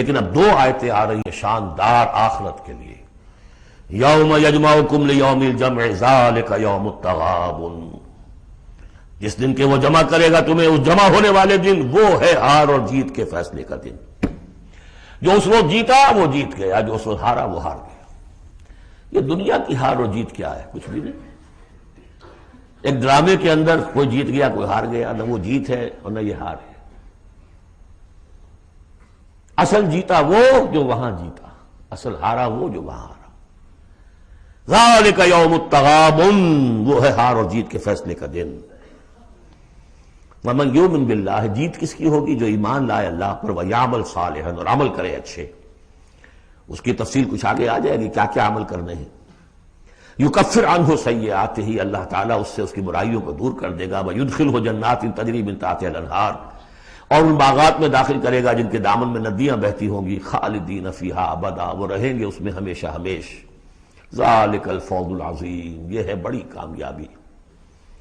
لیکن اب دو آیتیں آ رہی ہیں شاندار آخرت کے لیے. یوم یجمعکم لیوم الجمع ذالک یوم التغابن، جس دن کے وہ جمع کرے گا تمہیں اس جمع ہونے والے دن، وہ ہے ہار اور جیت کے فیصلے کا دن. جو اس روز جیتا وہ جیت گیا، جو اس روز ہارا وہ ہار گیا. یہ دنیا کی ہار اور جیت کیا ہے؟ کچھ بھی نہیں. ایک ڈرامے کے اندر کوئی جیت گیا کوئی ہار گیا، نہ وہ جیت ہے اور نہ یہ ہار ہے. اصل جیتا وہ جو وہاں جیتا، اصل ہارا وہ جو وہاں ہارا. ذالک یوم التغابن، وہ ہے ہار اور جیت کے فیصلے کا دن. ومن یؤمن باللہ، جیت کس کی ہوگی؟ جو ایمان لائے اللہ پر، ویعمل صالحا، اور عمل کرے اچھے. اس کی تفصیل کچھ آگے آ جائے گی کیا کیا عمل کرنے ہیں. یکفر عنہ سیئاتہ، اللہ تعالیٰ اس سے اس کی برائیوں کو دور کر دے گا. ویدخلہ جنات تجری من تحتہا الانہار، اور ان باغات میں داخل کرے گا جن کے دامن میں ندیاں بہتی ہوں گی. خالدین فیہا ابدا، وہ رہیں گے اس میں ہمیشہ ہمیش. ذالک الفوز العظیم، یہ ہے بڑی کامیابی.